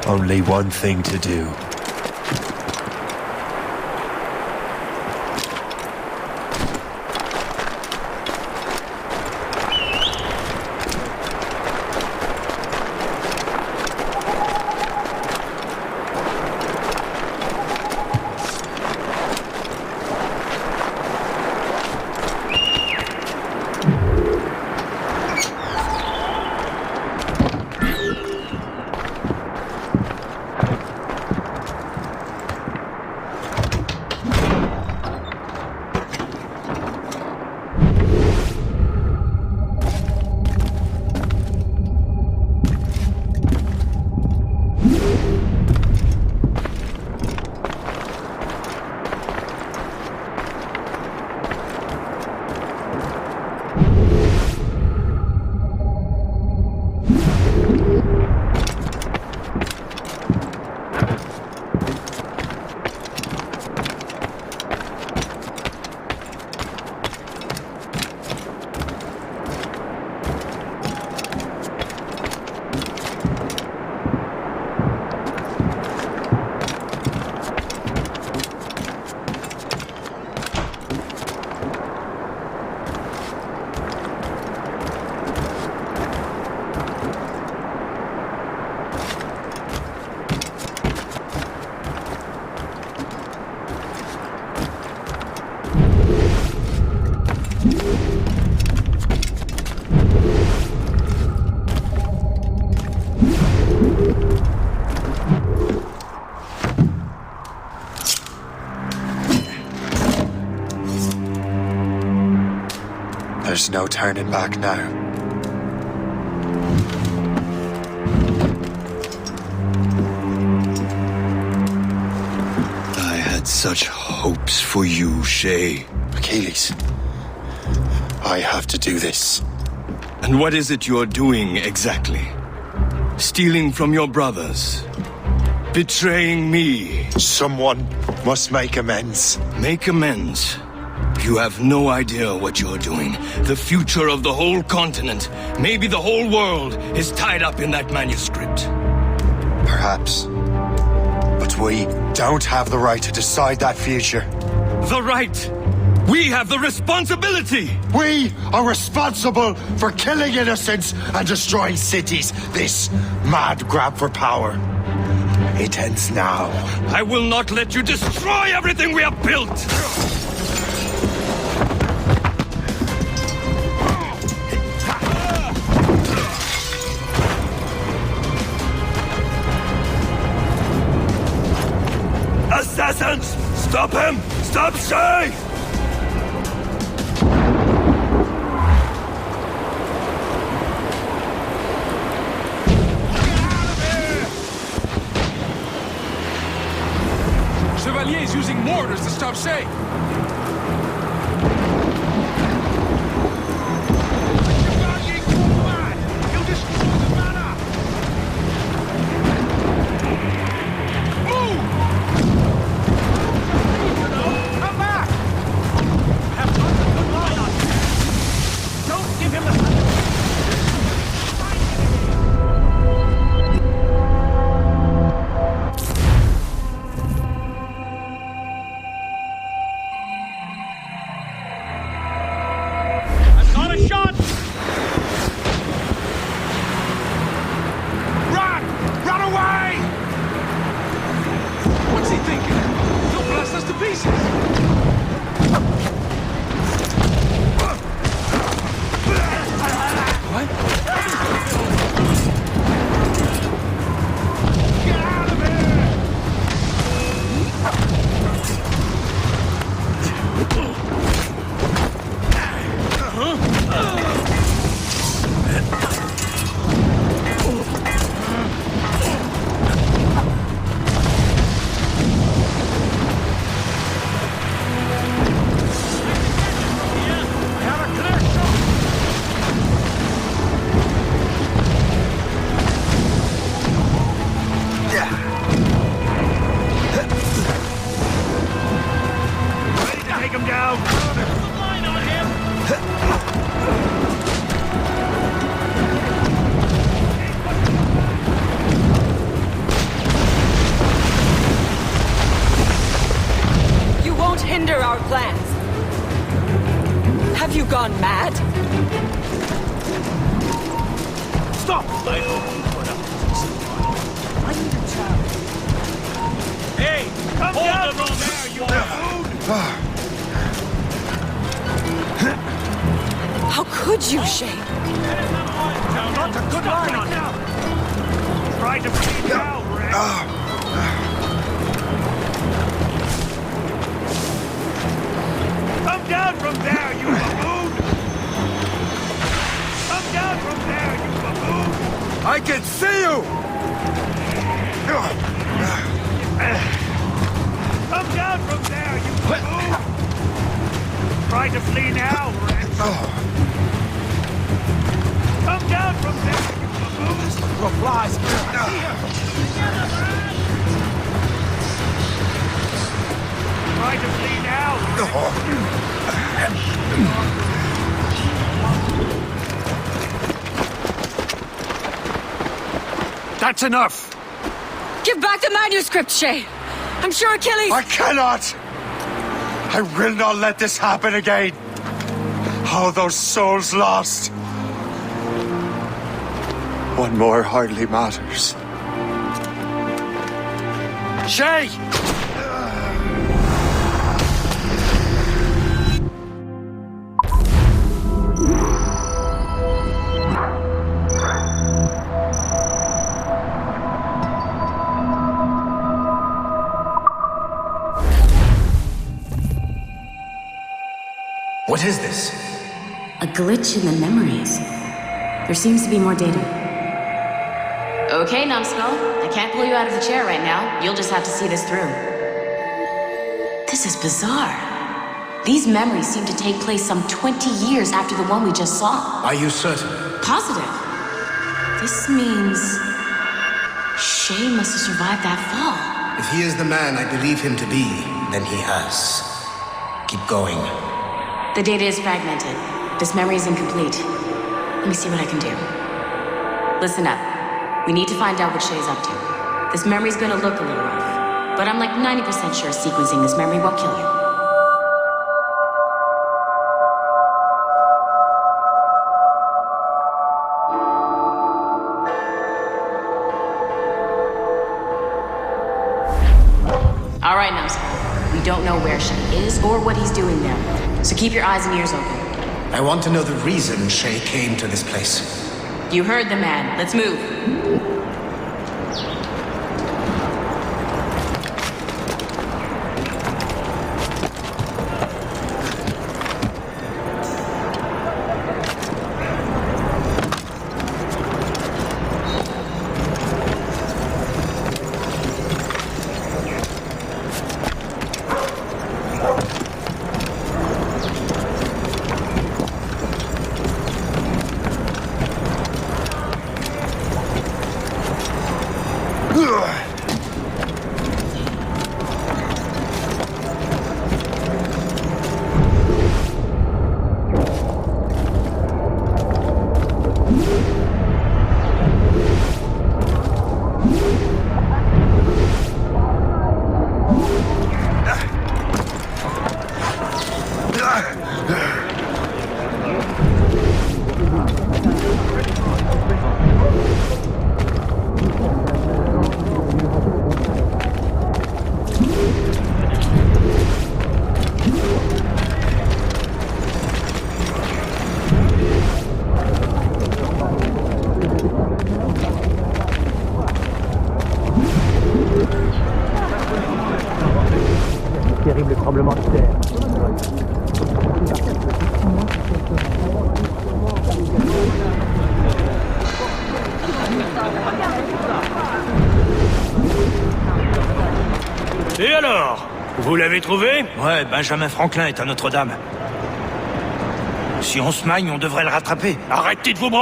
only one thing to do. There's no turning back now. I had such hopes for you, Shay. Achilles, I have to do this. And what is it you're doing exactly? Stealing from your brothers? Betraying me? Someone must make amends. Make amends? You have no idea what you're doing. The future of the whole continent, maybe the whole world, is tied up in that manuscript. Perhaps. But we don't have the right to decide that future. The right! We have the responsibility! We are responsible for killing innocents and destroying cities. This mad grab for power. It ends now. I will not let you destroy everything we have built! Assassins! Stop him! Stop Shay! Chevalier is using mortars to stop Shay. Stop! Hey, come down from there, you buffoon! How could you, Shay? Not a good line on now. Try to flee now, Rex. Come down from there, you buffoon! Come down from there, you buffoon! I can see you! Come down from there, you buffoon! Try to flee now, Rex. Come down from there, you buffoon! Replies. Try to flee now, Rex. That's enough. Give back the manuscript, Shay. I'm sure Achilles... I cannot! I will not let this happen again! All those souls lost! One more hardly matters. Shay! What is this? A glitch in the memories. There seems to be more data. Okay, numbskull. I can't pull you out of the chair right now. You'll just have to see this through. This is bizarre. These memories seem to take place some 20 years after the one we just saw. Are you certain? Positive. This means... Shay must have survived that fall. If he is the man I believe him to be, then he has. Keep going. The data is fragmented. This memory is incomplete. Let me see what I can do. Listen up. We need to find out what Shay's up to. This memory's gonna look a little rough, but I'm like 90% sure sequencing this memory won't kill you. All right, numbskull. We don't know where Shay is or what he's doing there, so keep your eyes and ears open. I want to know the reason Shay came to this place. You heard the man. Let's move. Terrible tremblement de terre. Et alors? Vous l'avez trouvé? Ouais, Benjamin Franklin est à Notre-Dame. Si on se magne, on devrait le rattraper. Arrêtez de vous branler!